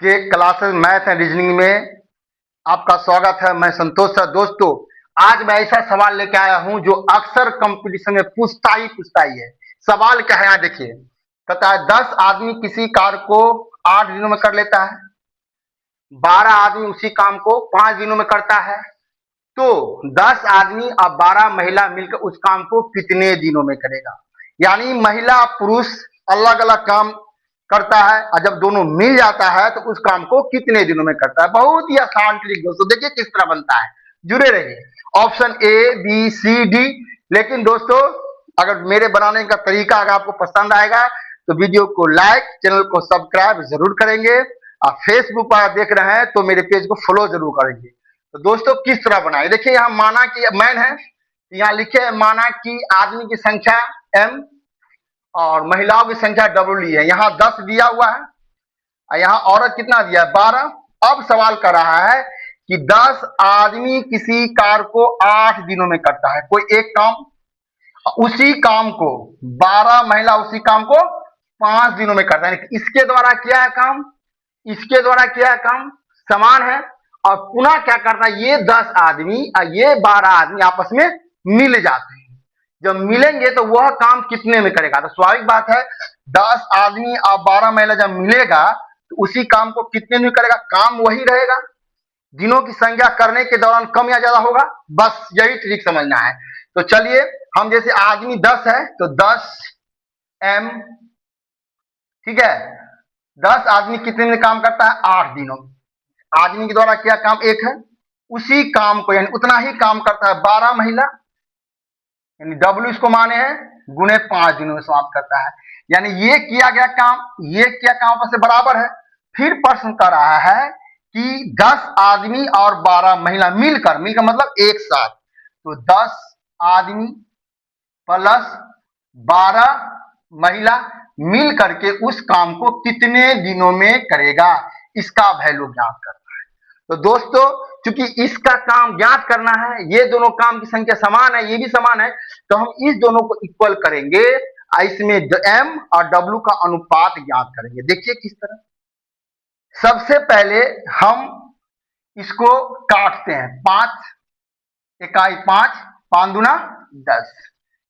के classes math and reasoning में आपका स्वागत है। मैं संतोष सर। दोस्तों, आज मैं ऐसा सवाल लेके आया हूं जो अक्सर कंपटीशन में पूछता ही है। सवाल क्या है, यहाँ देखिए। कहता है 10 आदमी किसी कार्य को 8 दिनों में कर लेता है, 12 आदमी उसी काम को 5 दिनों में करता है, तो 10 आदमी और 12 महिला मिलकर उस काम को कितने दिनों में करेगा। यानी महिला पुरुष अलग अलग काम करता है और जब दोनों मिल जाता है तो उस काम को कितने दिनों में करता है। बहुत ही आसान ट्रिक दोस्तों, देखिए किस तरह बनता है। जुड़े रहिए। Option A B C D. लेकिन दोस्तों, अगर मेरे बनाने का तरीका अगर आपको पसंद आएगा तो वीडियो को लाइक, चैनल को सब्सक्राइब जरूर करेंगे और फेसबुक पर देख रहे हैं तो मेरे पेज को फॉलो जरूर करेंगे। तो दोस्तों, किस तरह बनाए, देखिए यहाँ माना कि मैन है, यहाँ लिखे है माना कि आदमी की संख्या m और महिलाओं की संख्या w ली है। यहाँ 10 दिया हुआ है और यहाँ औरत कितना दिया है, 12। अब सवाल कर रहा है कि 10 आदमी किसी कार्य को 8 दिनों में करता है, कोई एक काम, उसी काम को 12 महिला उसी काम को 5 दिनों में करता है। इसके द्वारा किया है काम, इसके द्वारा किया है काम, समान है। और पुनः क्या करता है, ये 10 आदमी और ये 12 आदमी आपस में मिल जाते हैं। जब मिलेंगे तो वह काम कितने में करेगा। तो स्वाभाविक बात है, 10 आदमी और 12 महिला जब मिलेगा तो उसी काम को कितने में करेगा, काम वही रहेगा। दिनों की संख्या करने के दौरान कम या ज्यादा होगा, बस यही ट्रिक समझना है। तो चलिए, हम जैसे आदमी 10 है तो 10 m, ठीक है। 10 आदमी कितने में काम करता है, 8 दिनों में। आदमी के द्वारा किया काम एक है, उसी काम को यानी उतना ही काम करता है 12 महिला, यानी W इसको माने हैं, गुने 5 दिनों में समाप्त करता है। यानी ये किया गया काम, ये किया काम आपस में बराबर है। फिर प्रश्न कर रहा है कि 10 आदमी और 12 महिला मिलकर मतलब एक साथ, तो 10 आदमी प्लस 12 महिला मिल करके उस काम को कितने दिनों में करेगा, इसका वैल्यू ज्ञात करना है। तो दोस्तों, चूंकि इसका काम ज्ञात करना है, ये दोनों काम की संख्या समान है, ये भी समान है, तो हम इस दोनों को इक्वल करेंगे और इसमें m और w का अनुपात ज्ञात करेंगे। देखिए किस तरह। सबसे पहले हम इसको काटते हैं, 5 इकाई 5, 5 दूना 10,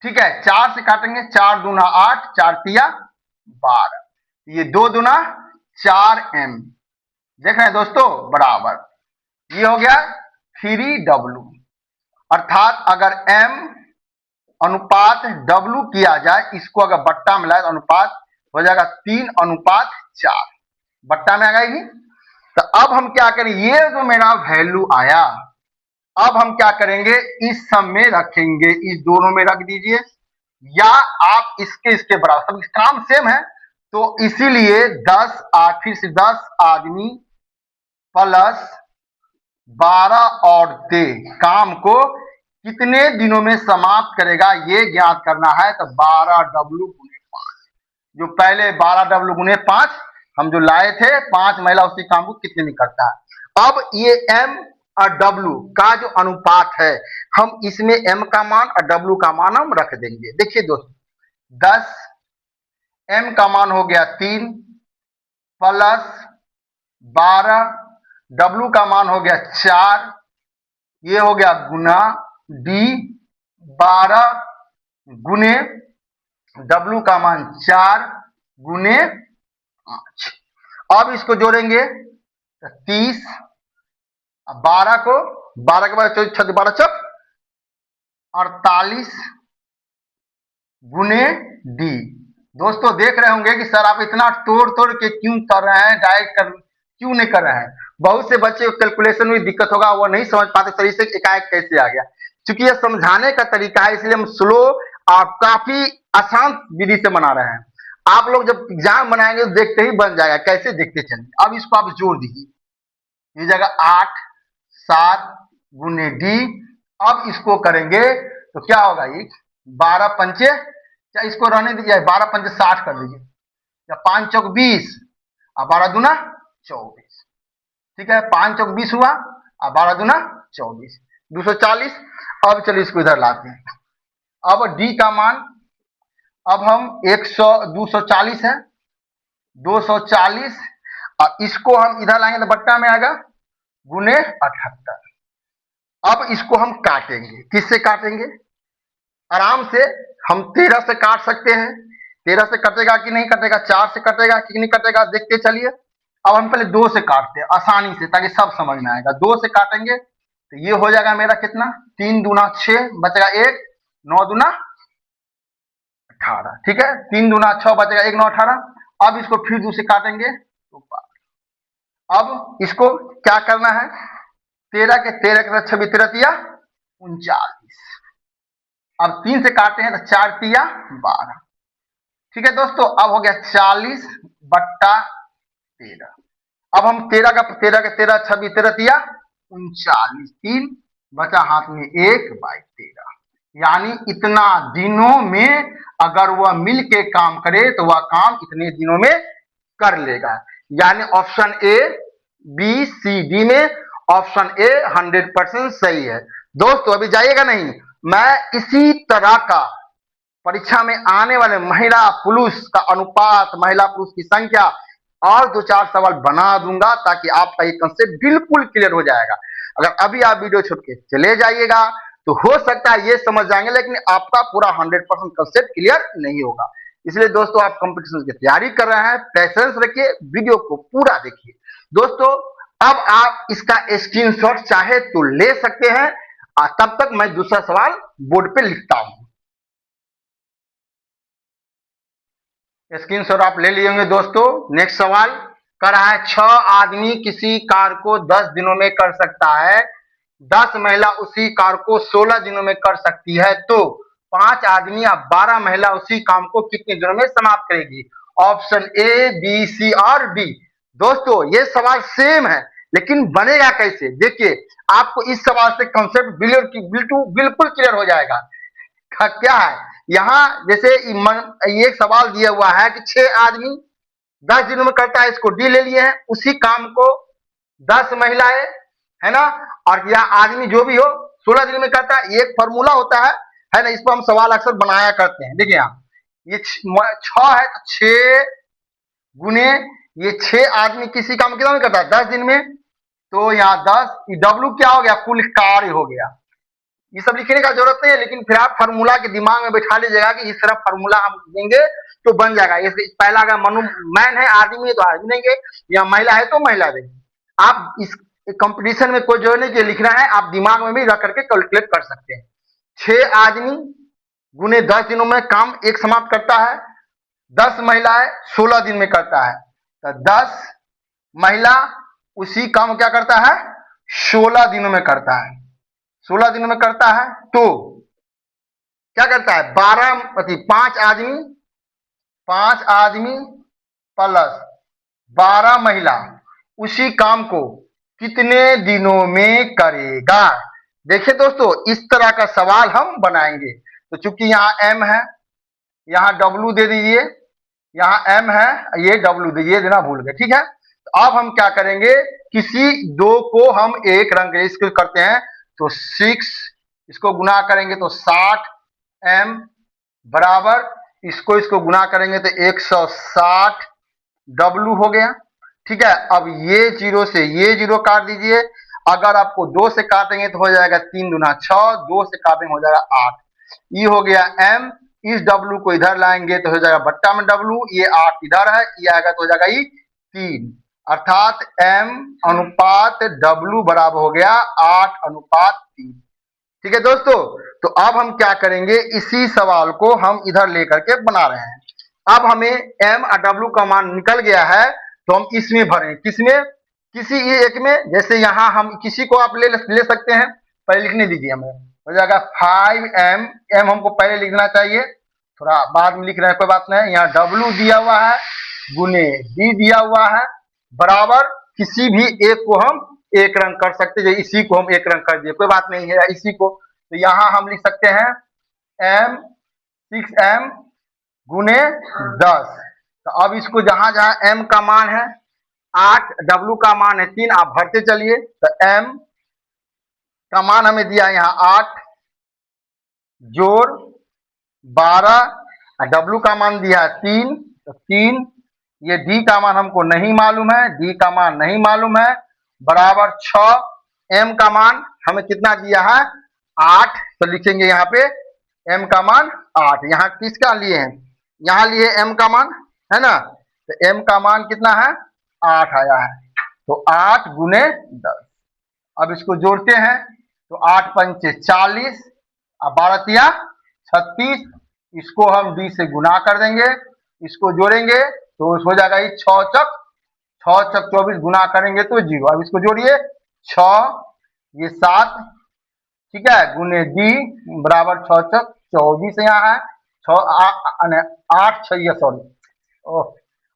ठीक है। 4 से काटेंगे, 4 दूना 8, 4 तिया 12, ये 2 दूना 4m, देख रहे हैं दोस्तों, बराबर ये हो गया 3w। अर्थात अगर m अनुपात w किया जाए, इसको अगर बट्टा में लाए तो अनुपात हो जाएगा 3:4, बट्टा में आ जाएगी। तो अब हम क्या करें, ये जो मेरा वैल्यू आया, अब हम क्या करेंगे, इस सब में रखेंगे, इस दोनों में रख दीजिए, या आप इसके बराबर, सब काम सेम है तो इसीलिए 10 फिर से 10 आदमी प्लस 12 औरतें काम को कितने दिनों में समाप्त करेगा, ये ज्ञात करना है। तो 12w गुने 5, जो पहले 12w गुने 5 हम जो लाए थे, 5 महिला उसी काम को कितने में करता है। अब ये m और w का जो अनुपात है, हम इसमें m का मान और w का मान हम रख देंगे। देखिए दोस्तों, 10 m का मान हो गया 3 प्लस 12 w का मान हो गया 4, ये हो गया गुना d, 12 गुने w का मान 4 गुने 5। अब इसको जोड़ेंगे तो 30, 12 को 12 के बाद 12 चौक 48 गुने d। दोस्तों देख रहे होंगे कि सर आप इतना तोड़ तोड़ के क्यों कर रहे हैं, डायरेक्ट क्यों नहीं कर रहे हैं। बहुत से बच्चे कैलकुलेशन में दिक्कत होगा, वो नहीं समझ पाते सर इसे एकाएक कैसे आ गया। क्योंकि ये समझाने का तरीका है, इसलिए हम स्लो और काफी आसान विधि से बना रहे हैं। आप लोग जब एग्जाम बनाएंगे तो देखते ही बन जाएगा, कैसे देखते चलिए। अब इसको आप जोड़ दीजिए, ये जगह 8 7 गुने डी। अब इसको करेंगे तो क्या होगा, ये 12 पंचे, इसको रहने दीजिए, 12 पंचे 60 कर दीजिए, या 5 चौक 20 और 12 दूना 24, ठीक है। 5 चौक 20 हुआ और 12 दूना 24, 240। अब चलिए इसको इधर लाते हैं। अब d का मान, अब हम 240 है, 240 और इसको हम इधर लाएंगे तो बट्टा में आएगा गुने 78। अब इसको हम काटेंगे, किससे काटेंगे? आराम से हम 13 से काट सकते हैं। 13 से कटेगा कि नहीं कटेगा, 4 से कटेगा कि नहीं कटेगा, देखते चलिए। अब हम पहले 2 से काटते हैं आसानी से, ताकि सब समझ में आएगा। 2 से काटेंगे तो ये हो जाएगा मेरा कितना, 3 दूना 6 बचेगा 1, 9 दूना 18, ठीक है। 3 दूना 6 बचेगा 1, 9 18। अब इसको फिर 2 से काटेंगे तो अब इसको क्या करना है, 13 के 13 के 26 13 तिया 39। अब 3 से काटते हैं तो 4 तिया 12, ठीक है दोस्तों। अब हो गया 40 बट्टा 13। अब हम 13 का 13 के 13 26 13 तिया 39, 3 बचा हाथ में 1 बाई 13। यानी इतना दिनों में अगर वह मिल के काम करे तो वह काम इतने दिनों में कर लेगा। यानी option A B C D में ऑप्शन ए 100% सही है। दोस्तों अभी जाइएगा नहीं, मैं इसी तरह का परीक्षा में आने वाले महिला पुरुष का अनुपात, महिला पुरुष की संख्या और 2-4 सवाल बना दूंगा, ताकि आपका ये कंसेप्ट बिल्कुल क्लियर हो जाएगा। अगर अभी आप वीडियो छोड़ के चले जाइएगा तो हो सकता है ये समझ जाएंगे, लेकिन आपका पूरा 100% कंसेप्ट क्लियर नहीं होगा। इसलिए दोस्तों आप कंपटीशन की तैयारी कर रहे हैं, पेशेंस रखिए, वीडियो को पूरा देखिए। दोस्तों अब आप इसका स्क्रीनशॉट चाहे तो ले सकते हैं, तब तक मैं दूसरा सवाल बोर्ड पे लिखता हूं। स्क्रीनशॉट आप ले लिए होंगे दोस्तों। नेक्स्ट सवाल कर रहा है, 6 आदमी किसी कार्य को 10 दिनों में कर सकता है, 10 महिला उसी कार्य को 16 दिनों में कर सकती है, तो 5 आदमी या 12 महिला उसी काम को कितने दिनों में समाप्त करेगी? ऑप्शन ए बी सी और डी। दोस्तों ये सवाल सेम है, लेकिन बनेगा कैसे, देखिए आपको इस सवाल से कंसेप्ट बिल्कुल क्लियर हो जाएगा। क्या है यहाँ, जैसे एक सवाल दिया हुआ है कि 6 आदमी 10 दिनों में करता है, इसको डी ले लिए हैं, उसी काम को 10 महिलाएं, है ना, और यह आदमी जो भी हो 16 दिन में करता है। एक फॉर्मूला होता है ना, इस पर हम सवाल अक्सर बनाया करते हैं। देखिए यहाँ ये 6 है तो 6 गुने ये 6 आदमी किसी काम कितना में करता है 10 दिन में, तो यहाँ 10 डब्ल्यू क्या हो गया, कुल कार्य हो गया। ये सब लिखने का जरूरत नहीं है, लेकिन फिर आप फार्मूला के दिमाग में बैठा लीजिएगा कि इस तरह फार्मूला हम देंगे तो बन जाएगा। इसके पहला अगर मनु मैन है, आदमी है तो आदमी देंगे, या महिला है तो महिला देंगे। आप इस कंपटीशन में कोई जो नहीं कि लिखना है, आप दिमाग में भी रख करके कैलकुलेट कर सकते हैं। 6 आदमी गुने 10 दिनों में काम एक समाप्त करता है, 10 महिलाएं 16 दिन में करता है, तो 10 महिला उसी काम क्या करता है 16 दिनों में करता है, 16 दिनों में करता है, तो क्या करता है 5 आदमी प्लस 12 महिला उसी काम को कितने दिनों में करेगा। देखिए दोस्तों इस तरह का सवाल हम बनाएंगे। तो चूंकि यहाँ m है, यहाँ w दे दीजिए, यहाँ m है, ये w दीजिए, देना भूल गए, ठीक है। तो अब हम क्या करेंगे, किसी दो को हम एक रंग इसको करते हैं, तो 6 इसको गुना करेंगे तो 60 m बराबर इसको गुना करेंगे तो 160 w हो गया, ठीक है। अब ये 0 से ये 0 काट दीजिए। अगर आपको 2 से काटेंगे तो हो जाएगा 3 दूना 6, 2 से काटेंगे हो जाएगा 8। ये हो गया m, इस w को इधर लाएंगे तो हो जाएगा बट्टा में w, ये 8 इधर है, ये आएगा तो हो जाएगा ये 3, अर्थात m अनुपात w बराबर हो गया 8:3। ठीक है दोस्तों, तो अब हम क्या करेंगे, इसी सवाल को हम इधर लेकर के बना रहे हैं। अब हमें m और w का मान निकल गया है, तो हम इसमें भरें, किसमें, किसी एक में। जैसे यहाँ हम किसी को आप ले सकते हैं, पहले लिखने दीजिए हमें, हो जाएगा 5m, m हमको पहले लिखना चाहिए, थोड़ा बाद में लिख रहे हैं कोई बात नहीं। यहाँ w दिया हुआ है गुने d दिया हुआ है, बराबर किसी भी एक को हम एक रंग कर सकते हैं, इसी को हम एक रंग कर दिए कोई बात नहीं है, इसी को। तो यहाँ हम लिख सकते हैं m 6m गुने 10। तो अब इसको जहां जहां m का मान है 8, w का मान है 3, आप भरते चलिए। तो m का मान हमें दिया यहाँ 8 जोड़ 12, w का मान दिया 3, तो 3 ये डी का मान हमको नहीं मालूम है, डी का मान नहीं मालूम है, बराबर 6। एम का मान हमें कितना दिया है 8, तो लिखेंगे यहाँ पे एम का मान 8। यहाँ किसका लिए हैं, यहाँ लिए एम का मान है ना, तो एम का मान कितना है 8 आया है, तो 8 गुने 10। अब इसको जोड़ते हैं तो 8 पंचे 40 और 12 तिया 36, इसको हम डी से गुना कर देंगे, इसको जोड़ेंगे तो हो जाएगा ये 6 चक 24 गुना करेंगे तो 0। अब इसको जोड़िए 6 ये 7 ठीक है गुने डी बराबर 6 चक 24 यहाँ है 8 6 सॉरी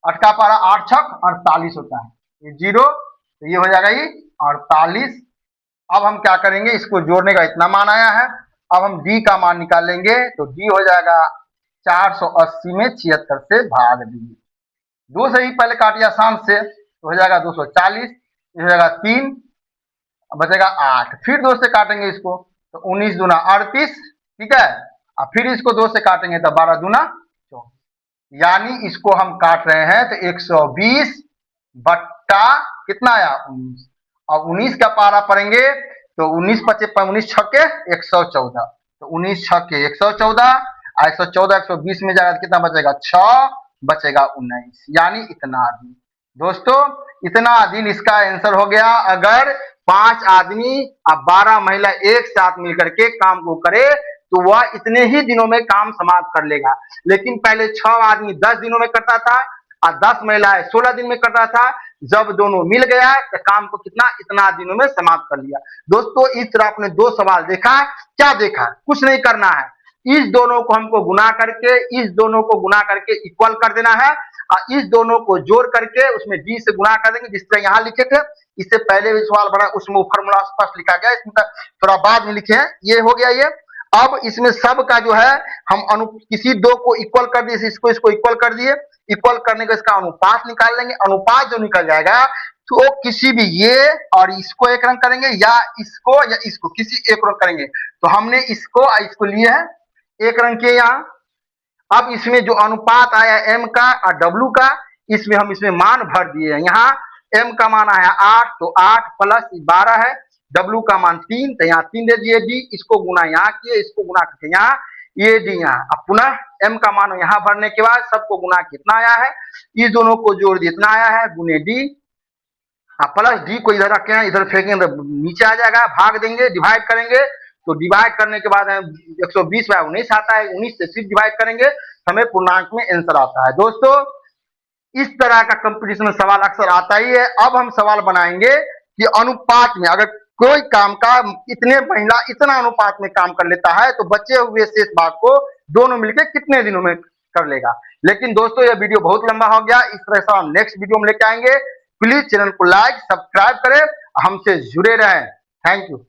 8 का पारा 8 छक 48 होता है, ये 0 तो ये हो जाएगा ये 48। अब हम क्या करेंगे, इसको जोड़ने का इतना मान आया है, अब हम डी का मान निकालेंगे तो डी हो जाएगा 480 में 76 से भाग देंगे, 2 से ही पहले काटिए आसान से, तो हो जाएगा 240, हो जाएगा 3 बचेगा 8, फिर 2 से काटेंगे इसको तो 19 दूना 38 ठीक है, और फिर इसको 2 से काटेंगे तो 12 दूना 24, यानी इसको हम काट रहे हैं तो 120 बट्टा कितना आया 19। अब 19 का पारा पढ़ेंगे तो 19 पचे 19 छके 114, तो 19 छके 114 और 114 120 में जाएगा तो कितना बचेगा 6 बचेगा 19, यानी इतना दिन। दोस्तों इतना दिन इसका आंसर हो गया। अगर 5 आदमी और 12 महिला एक साथ मिलकर के काम को करे तो वह इतने ही दिनों में काम समाप्त कर लेगा, लेकिन पहले 6 आदमी 10 दिनों में करता था और 10 महिलाएं 16 दिन में करता था। जब दोनों मिल गया तो काम को कितना इतना दिनों में समाप्त कर लिया। दोस्तों इस तरह आपने 2 सवाल देखा, क्या देखा, कुछ नहीं करना है, इस दोनों को हमको गुना करके इस दोनों को गुना करके इक्वल कर देना है और इस दोनों को जोड़ करके उसमें डी से गुना कर देंगे, जिस तरह यहाँ लिखे थे। इससे पहले भी सवाल बना उसमें वो फॉर्मूला स्पष्ट लिखा गया, इसमें थोड़ा बाद में लिखे हैं, ये हो गया ये। अब इसमें सब का जो है हम किसी 2 को इक्वल कर दिए, इसको इक्वल कर दिए, इक्वल करने का इसका अनुपात निकाल लेंगे, अनुपात जो निकल जाएगा तो किसी भी ये और इसको एक रंग करेंगे या इसको किसी एक रंग करेंगे, तो हमने इसको और इसको लिए है एक रंग किए यहाँ। अब इसमें जो अनुपात आया एम का और डब्लू का, इसमें हम इसमें मान भर दिए हैं। यहाँ एम का मान आया 8, तो 8 प्लस 12 है, डब्लू का मान 3, तो यहाँ 3 दे दिए, डी इसको गुना यहाँ किए, इसको गुना करके यहाँ ये डी यहाँ, अब पुनः एम का मान यहाँ भरने के बाद सबको गुना कितना आया है, इस दोनों को जोड़ दिए इतना आया है गुने डी, प्लस डी को इधर रखें इधर फेंकेंगे तो नीचे आ जाएगा, भाग देंगे डिवाइड करेंगे, तो डिवाइड करने के बाद 120 बाय 19 आता है, 19 से सिर्फ डिवाइड करेंगे हमें पूर्णांक में आंसर आता है। दोस्तों इस तरह का कंपटीशन में सवाल अक्सर आता ही है। अब हम सवाल बनाएंगे कि अनुपात में अगर कोई काम का इतने महिला इतना अनुपात में काम कर लेता है तो बचे हुए शेष भाग को दोनों मिलकर कितने दिनों में कर लेगा। लेकिन दोस्तों यह वीडियो बहुत लंबा हो गया, इस तरह से हम नेक्स्ट वीडियो में लेके आएंगे। प्लीज चैनल को लाइक सब्सक्राइब करें, हमसे जुड़े रहें। Thank you.